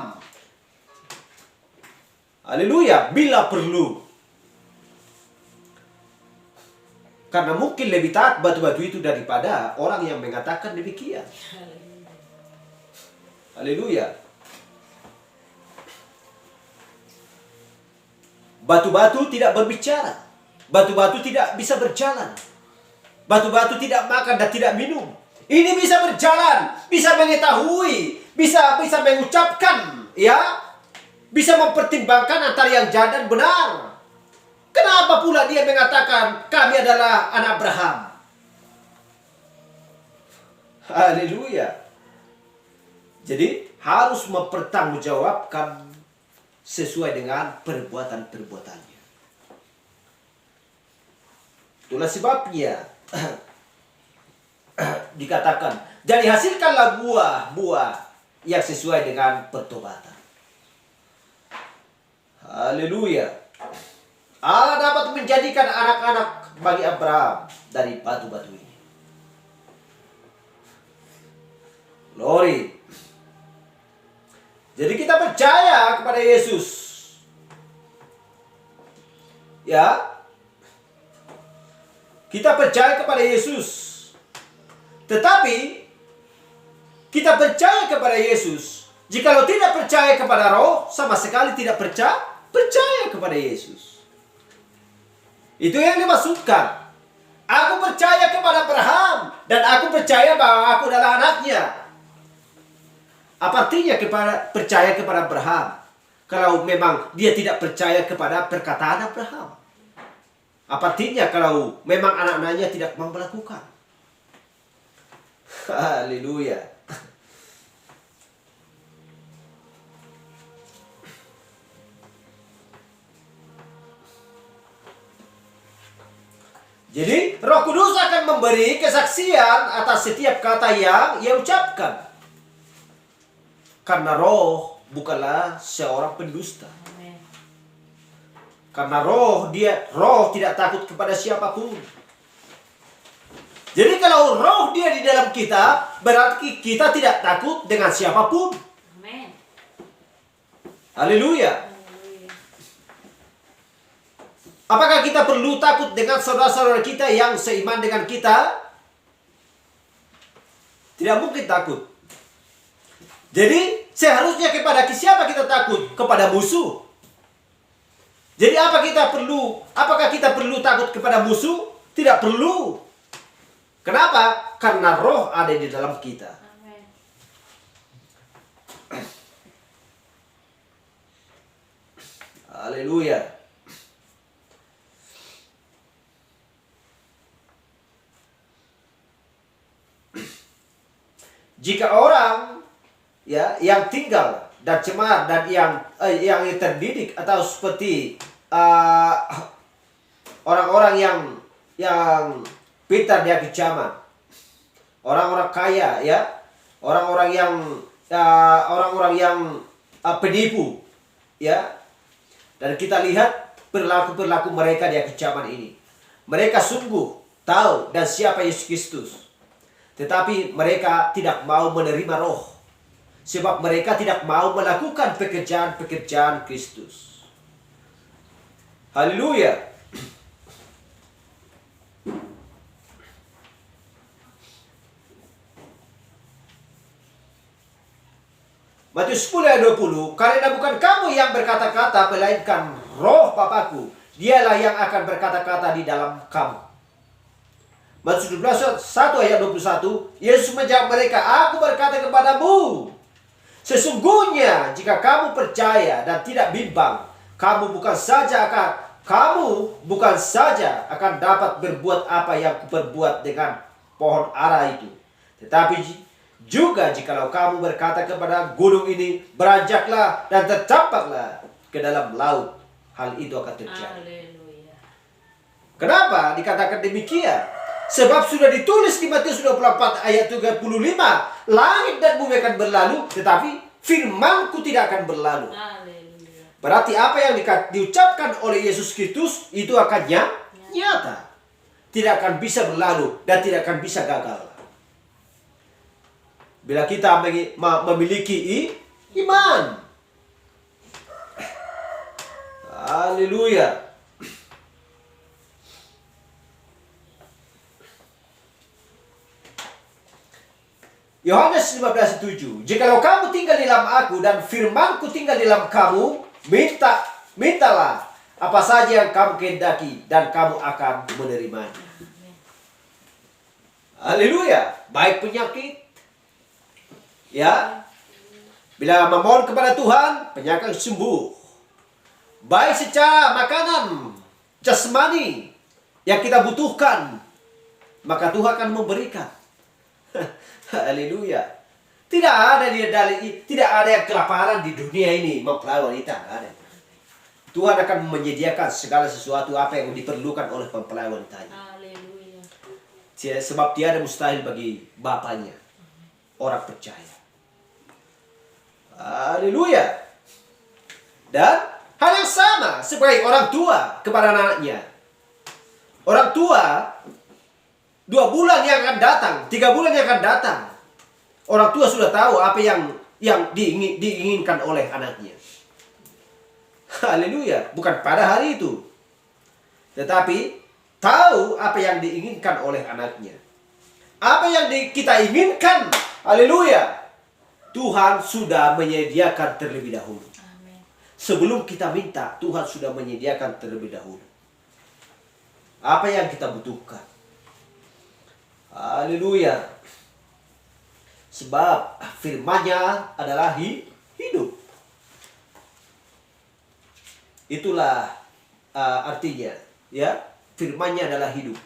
Haleluya, bila perlu. Karena mungkin lebih taat batu-batu itu daripada orang yang mengatakan demikian. Haleluya. Batu-batu tidak berbicara. Batu-batu tidak bisa berjalan. Batu-batu tidak makan dan tidak minum. Ini bisa berjalan, bisa mengetahui, bisa mengucapkan, ya, bisa mempertimbangkan antara yang jahat dan benar. Kenapa pula dia mengatakan kami adalah anak Abraham? Haleluya. Jadi harus mempertanggungjawabkan sesuai dengan perbuatan-perbuatannya. Itulah sebabnya dikatakan, jadi hasilkanlah buah-buah yang sesuai dengan pertobatan. Haleluya. Allah dapat menjadikan anak-anak bagi Abraham dari batu-batu ini. Glory. Jadi kita percaya kepada Yesus. Ya. Kita percaya kepada Yesus. Tetapi kita percaya kepada Yesus. Jikalau tidak percaya kepada Roh, sama sekali tidak percaya kepada Yesus. Itu yang dimaksudkan. Aku percaya kepada Abraham dan aku percaya bahwa aku adalah anaknya. Apa artinya percaya kepada Abraham? Kalau memang dia tidak percaya kepada perkataan Abraham. Apa artinya kalau memang anak-anaknya tidak mau melakukan? Haleluya. Jadi Roh Kudus akan memberi kesaksian atas setiap kata yang ia ucapkan. Karena Roh bukanlah seorang pendusta. Amin. Karena Roh tidak takut kepada siapapun. Jadi kalau Roh dia di dalam kita, berarti kita tidak takut dengan siapapun. Amin. Haleluya. Apakah kita perlu takut dengan saudara-saudara kita yang seiman dengan kita? Tidak mungkin takut. Jadi seharusnya kepada siapa kita takut? Kepada musuh. Jadi apakah kita perlu takut kepada musuh? Tidak perlu. Kenapa? Karena Roh ada di dalam kita. Amin. Haleluya. Jika orang yang tinggal dan cemar dan yang terdidik atau seperti orang-orang yang pintar di akhir zaman, orang-orang kaya, orang-orang yang penipu, dan kita lihat perilaku mereka di akhir zaman ini. Mereka sungguh tahu dan siapa Yesus Kristus. Tetapi mereka tidak mau menerima Roh. Sebab mereka tidak mau melakukan pekerjaan-pekerjaan Kristus. Haleluya. Matius 10 ayat 20. Karena bukan kamu yang berkata-kata, melainkan Roh Bapakku. Dialah yang akan berkata-kata di dalam kamu. Matius 12 1 ayat 21. Yesus menjawab mereka, aku berkata kepadamu, sesungguhnya jika kamu percaya dan tidak bimbang, kamu bukan saja akan dapat berbuat apa yang kuperbuat dengan pohon ara itu, tetapi juga jikalau kamu berkata kepada gunung ini, beranjaklah dan tercampaklah ke dalam laut, hal itu akan terjadi. Haleluya. Kenapa dikatakan demikian? Sebab sudah ditulis di Matius 24 ayat 35, langit dan bumi akan berlalu, tetapi firman-Ku tidak akan berlalu. Haleluya. Berarti apa yang diucapkan oleh Yesus Kristus itu akan nyata. Tidak akan bisa berlalu dan tidak akan bisa gagal. Bila kita memiliki iman. Haleluya. Yohanes 15:7. Jikalau kamu tinggal di dalam aku dan firman-Ku tinggal di dalam kamu, mintalah apa saja yang kamu kehendaki dan kamu akan menerimanya. Haleluya. Baik penyakit, bila memohon kepada Tuhan, penyakit sembuh. Baik secara makanan jasmani yang kita butuhkan, maka Tuhan akan memberikan. Haleluya. Tidak ada yang kelaparan di dunia ini mempelai wanita. Ada. Tuhan akan menyediakan segala sesuatu apa yang diperlukan oleh mempelai wanitanya. Haleluya. Sebab tiada mustahil bagi Bapaknya. Orang percaya. Haleluya. Dan hal yang sama sebagai orang tua kepada anaknya. Orang tua 2 bulan yang akan datang, 3 bulan yang akan datang, orang tua sudah tahu apa yang diinginkan oleh anaknya. Haleluya. Bukan pada hari itu, tetapi tahu apa yang diinginkan oleh anaknya. Apa yang kita inginkan, haleluya, Tuhan sudah menyediakan terlebih dahulu. Amin. Sebelum kita minta, Tuhan sudah menyediakan terlebih dahulu apa yang kita butuhkan. Haleluya. Sebab firman-Nya adalah hidup. Itulah artinya, ya. Firman-Nya adalah hidup.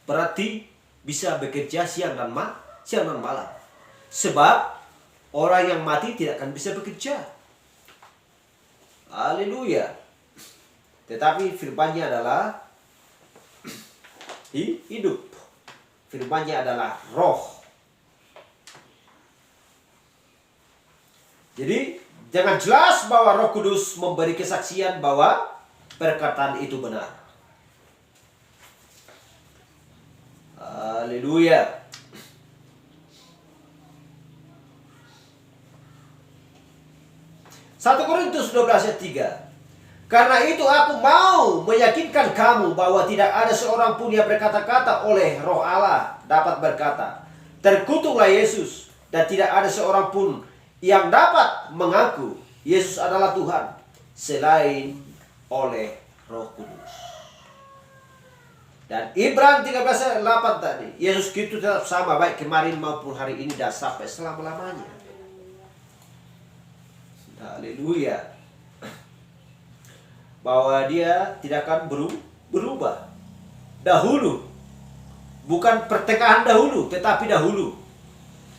Berarti bisa bekerja siang dan malam. Sebab orang yang mati tidak akan bisa bekerja. Haleluya. Tetapi firman-Nya adalah hidup. Firman-Nya adalah roh. Jadi jangan jelas bahwa Roh Kudus memberi kesaksian bahwa perkataan itu benar. Haleluya. Satu Korintus 12 ayat 3. Karena itu aku mau meyakinkan kamu bahwa tidak ada seorang pun yang berkata-kata oleh Roh Allah dapat berkata, terkutuklah Yesus, dan tidak ada seorang pun yang dapat mengaku Yesus adalah Tuhan selain oleh Roh Kudus. Dan Ibrani 13 ayat 8 tadi, Yesus Kristus tetap sama baik kemarin maupun hari ini dan sampai selama-lamanya. Haleluya. Bahwa dia tidak akan berubah. Dahulu, bukan pertengahan dahulu, tetapi dahulu,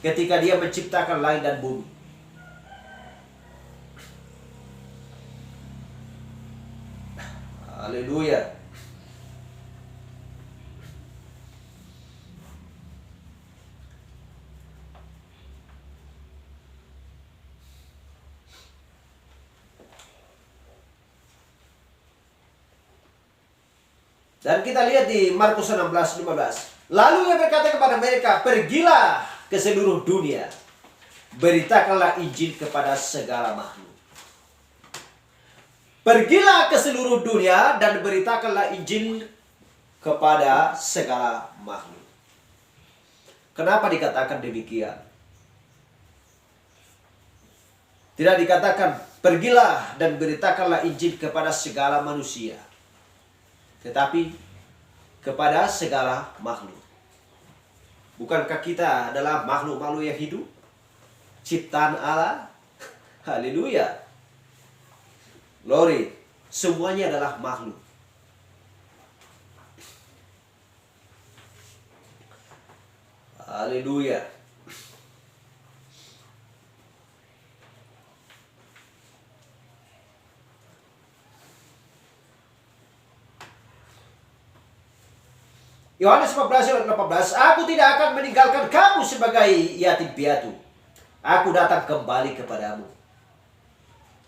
ketika dia menciptakan langit dan bumi. Haleluya. Dan kita lihat di Markus 16:15. Lalu ia berkata kepada mereka, pergilah ke seluruh dunia, beritakanlah Injil kepada segala makhluk. Pergilah ke seluruh dunia dan beritakanlah Injil kepada segala makhluk. Kenapa dikatakan demikian? Tidak dikatakan pergilah dan beritakanlah Injil kepada segala manusia, tetapi kepada segala makhluk. Bukankah kita adalah makhluk-makhluk yang hidup? Ciptaan Allah. Haleluya. Glory. Semuanya adalah makhluk. Haleluya. Yohanes 14 ayat 18, aku tidak akan meninggalkan kamu sebagai yatim piatu. Aku datang kembali kepadamu.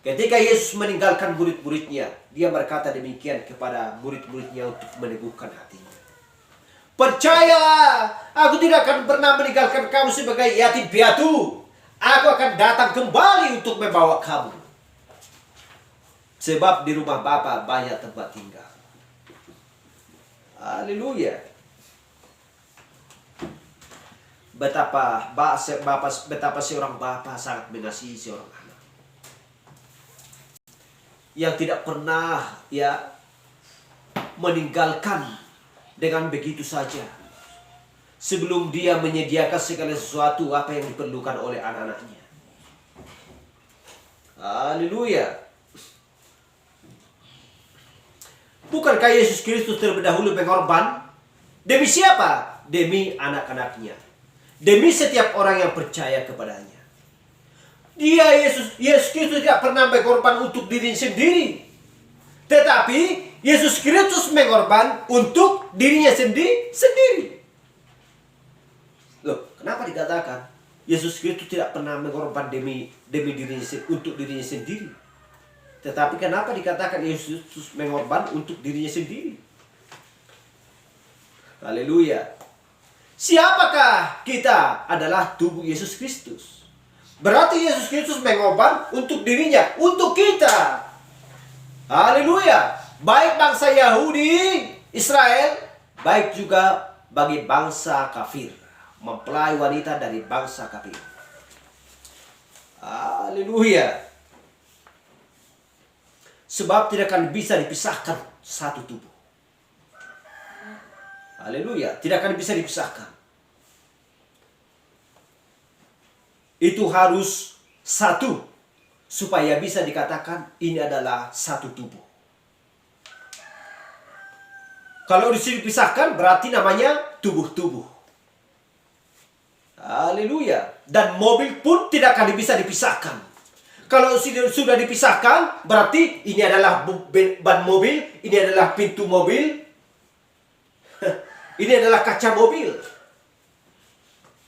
Ketika Yesus meninggalkan murid-muridnya, dia berkata demikian kepada murid-muridnya untuk meneguhkan hatinya. Percayalah, aku tidak akan pernah meninggalkan kamu sebagai yatim piatu. Aku akan datang kembali untuk membawa kamu. Sebab di rumah Bapa banyak tempat tinggal. Haleluya. Betapa seorang bapa sangat mengasihi seorang anak, yang tidak pernah meninggalkan dengan begitu saja, sebelum dia menyediakan segala sesuatu apa yang diperlukan oleh anak-anaknya. Haleluya. Bukankah Yesus Kristus terlebih dahulu berkorban? Demi siapa? Demi anak-anaknya. Demi setiap orang yang percaya kepadanya. Yesus Kristus tidak pernah berkorban untuk diri sendiri. Tetapi Yesus Kristus berkorban untuk dirinya sendiri. Loh, kenapa dikatakan Yesus Kristus tidak pernah berkorban untuk dirinya sendiri? Tetapi kenapa dikatakan Yesus Kristus berkorban untuk dirinya sendiri? Haleluya. Siapakah kita? Adalah tubuh Yesus Kristus. Berarti Yesus Kristus berkorban untuk dirinya, untuk kita. Haleluya. Baik bangsa Yahudi, Israel, baik juga bagi bangsa kafir, mempelai wanita dari bangsa kafir. Haleluya. Sebab tidak akan bisa dipisahkan satu tubuh. Haleluya, tidak akan bisa dipisahkan. Itu harus satu supaya bisa dikatakan ini adalah satu tubuh. Kalau di sini dipisahkan berarti namanya tubuh-tubuh. Haleluya. Dan mobil pun tidak akan bisa dipisahkan. Kalau sudah dipisahkan berarti ini adalah ban mobil, ini adalah pintu mobil, ini adalah kaca mobil.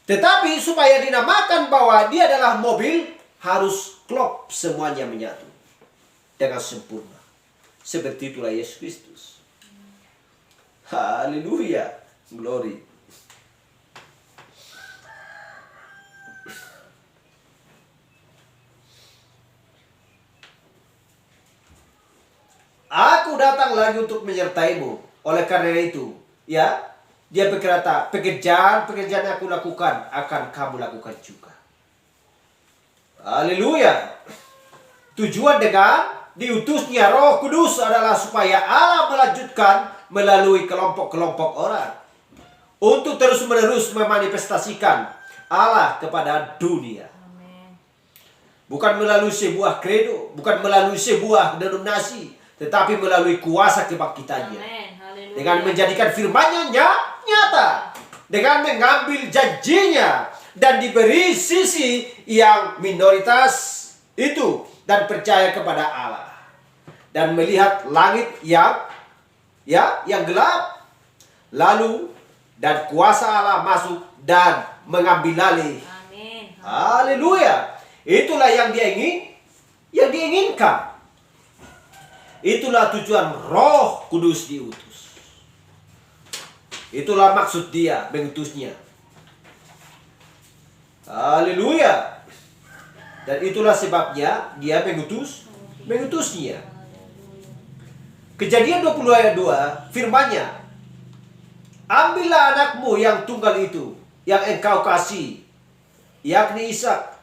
Tetapi supaya dinamakan bahwa dia adalah mobil, harus klop semuanya menyatu dengan sempurna. Seperti itulah Yesus Kristus. Haleluya. Glory. Aku datang lagi untuk menyertaimu. Oleh karena itu, ya, dia berkata, pekerjaan yang aku lakukan akan kamu lakukan juga. Haleluya. Tujuan dengan diutusnya Roh Kudus adalah supaya Allah melanjutkan melalui kelompok-kelompok orang untuk terus-menerus memanifestasikan Allah kepada dunia. Amin. Bukan melalui sebuah kredo, bukan melalui sebuah denominasi, tetapi melalui kuasa kebangkitannya. Amin. Haleluya. Dengan menjadikan firman-Nya nyata, dengan mengambil janjinya dan diberi sisi yang minoritas itu dan percaya kepada Allah dan melihat langit yang gelap, lalu dan kuasa Allah masuk dan mengambil alih. Amin. Haleluya. Itulah yang diinginkan. Itulah tujuan Roh Kudus diutus. Itulah maksud dia mengutusnya. Haleluya. Dan itulah sebabnya dia mengutusnya. Kejadian 20 ayat 2 firman-Nya, ambillah anakmu yang tunggal itu, yang engkau kasih, yakni Ishak.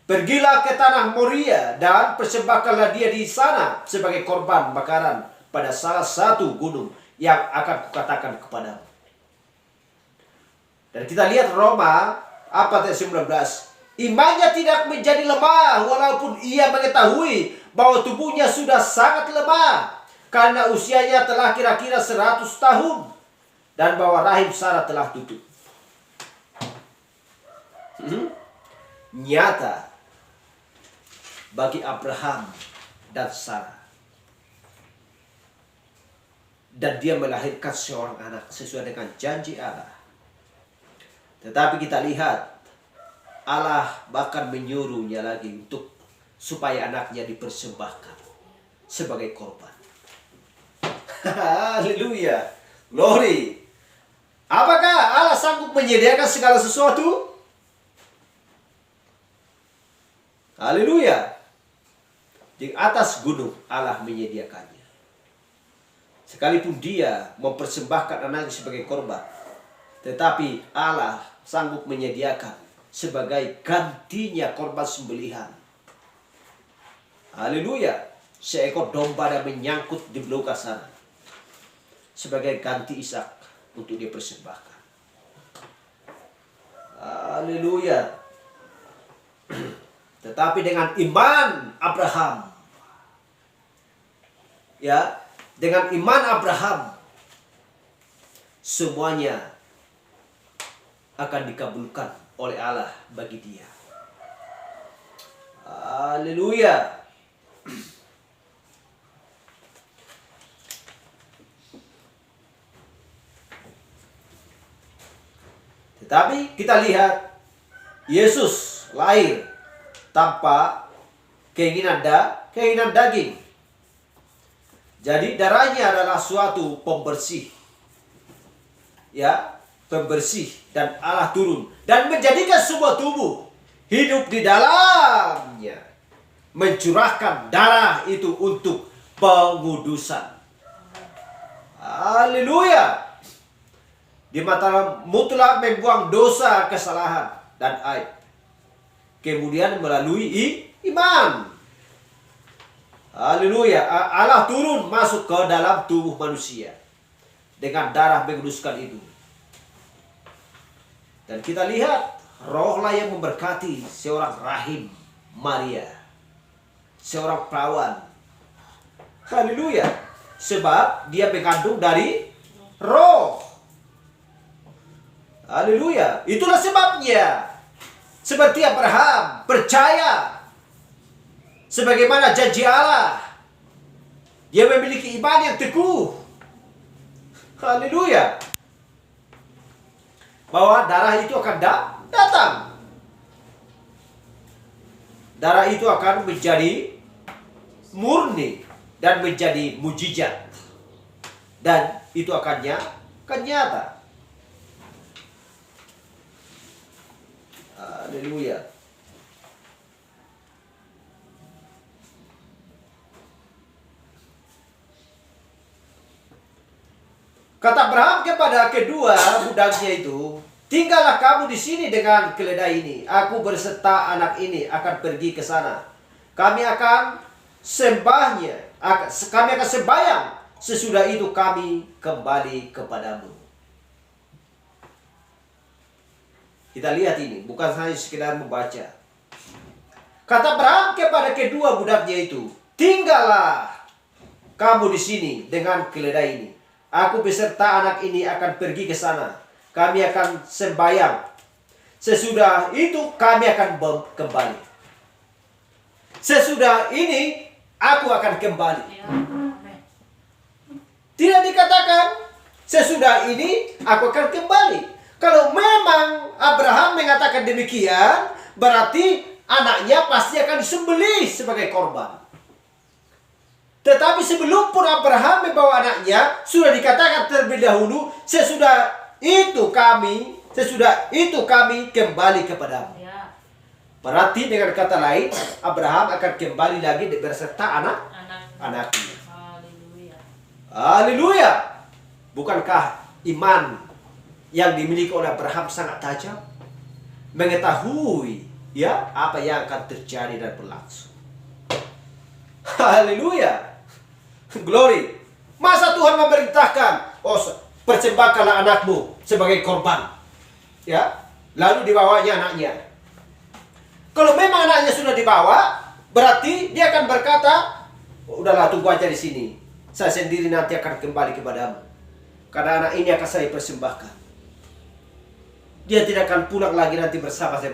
Pergilah ke tanah Moria dan persembahkanlah dia di sana sebagai korban bakaran pada salah satu gunung yang akan kukatakan kepadamu. Dan kita lihat Roma 4:19. Imannya tidak menjadi lemah walaupun ia mengetahui bahwa tubuhnya sudah sangat lemah karena usianya telah kira-kira 100 tahun dan bahwa rahim Sarah telah tutup. Nyata bagi Abraham dan Sarah. Dan dia melahirkan seorang anak sesuai dengan janji Allah. Tetapi kita lihat Allah bahkan menyuruhnya lagi untuk supaya anaknya dipersembahkan sebagai korban. Haleluya. Glory. Apakah Allah sanggup menyediakan segala sesuatu? Haleluya. Di atas gunung Allah menyediakannya. Sekalipun dia mempersembahkan anaknya sebagai korban, tetapi Allah sanggup menyediakan sebagai gantinya korban sembelihan. Haleluya. Seekor domba yang menyangkut di belukar sana sebagai ganti Ishak untuk dipersembahkan. Haleluya. Tetapi dengan iman Abraham, ya, dengan iman Abraham, semuanya akan dikabulkan oleh Allah bagi dia. Haleluya. Tetapi kita lihat Yesus lahir tanpa keinginan daging. Jadi darahnya adalah suatu pembersih. Ya, pembersih, dan Allah turun dan menjadikan sebuah tubuh hidup di dalamnya. Mencurahkan darah itu untuk pengudusan. Haleluya. Di matamu telah membuang dosa, kesalahan, dan aib. Kemudian melalui iman. Haleluya. Allah turun masuk ke dalam tubuh manusia. Dengan darah menguduskan itu. Dan kita lihat, rohlah yang memberkati seorang rahim Maria. Seorang perawan. Haleluya. Sebab dia mengandung dari roh. Haleluya. Itulah sebabnya. Seperti Abraham percaya. Sebagaimana janji Allah. Dia memiliki iman yang teguh. Haleluya. Bahwa darah itu akan datang. Darah itu akan menjadi murni dan menjadi mujizat. Dan itu akan nyata. Haleluya. Kata Abraham kepada kedua budaknya itu, tinggallah kamu di sini dengan keledai ini. Aku berserta anak ini akan pergi ke sana. Kami akan sembahnya. Kami akan sembahyang. Sesudah itu kami kembali kepadamu. Kita lihat ini, bukan hanya sekedar membaca. Kata Abraham kepada kedua budaknya itu, tinggallah kamu di sini dengan keledai ini. Aku beserta anak ini akan pergi ke sana. Kami akan sembahyang. Sesudah itu kami akan kembali. Sesudah ini aku akan kembali. Ya. Amin. Tidak dikatakan sesudah ini aku akan kembali. Kalau memang Abraham mengatakan demikian, berarti anaknya pasti akan disembelih sebagai korban. Tetapi sebelum pun Abraham membawa anaknya, sudah dikatakan terlebih dahulu, sesudah itu kami kembali kepadamu. Ya. Berarti dengan kata lain, Abraham akan kembali lagi berserta anaknya. Haleluya. Haleluya. Bukankah iman yang dimiliki oleh Abraham sangat tajam? Mengetahui ya apa yang akan terjadi dan berlangsung. Haleluya. Glory. Masa Tuhan memerintahkan, persembahkanlah anakmu sebagai korban. Ya, lalu dibawanya anaknya. Kalau memang anaknya sudah dibawa, berarti dia akan berkata, udahlah tunggu aja di sini. Saya sendiri nanti akan kembali kepadamu. Karena anak ini akan saya persembahkan. Dia tidak akan pulang lagi nanti bersama saya.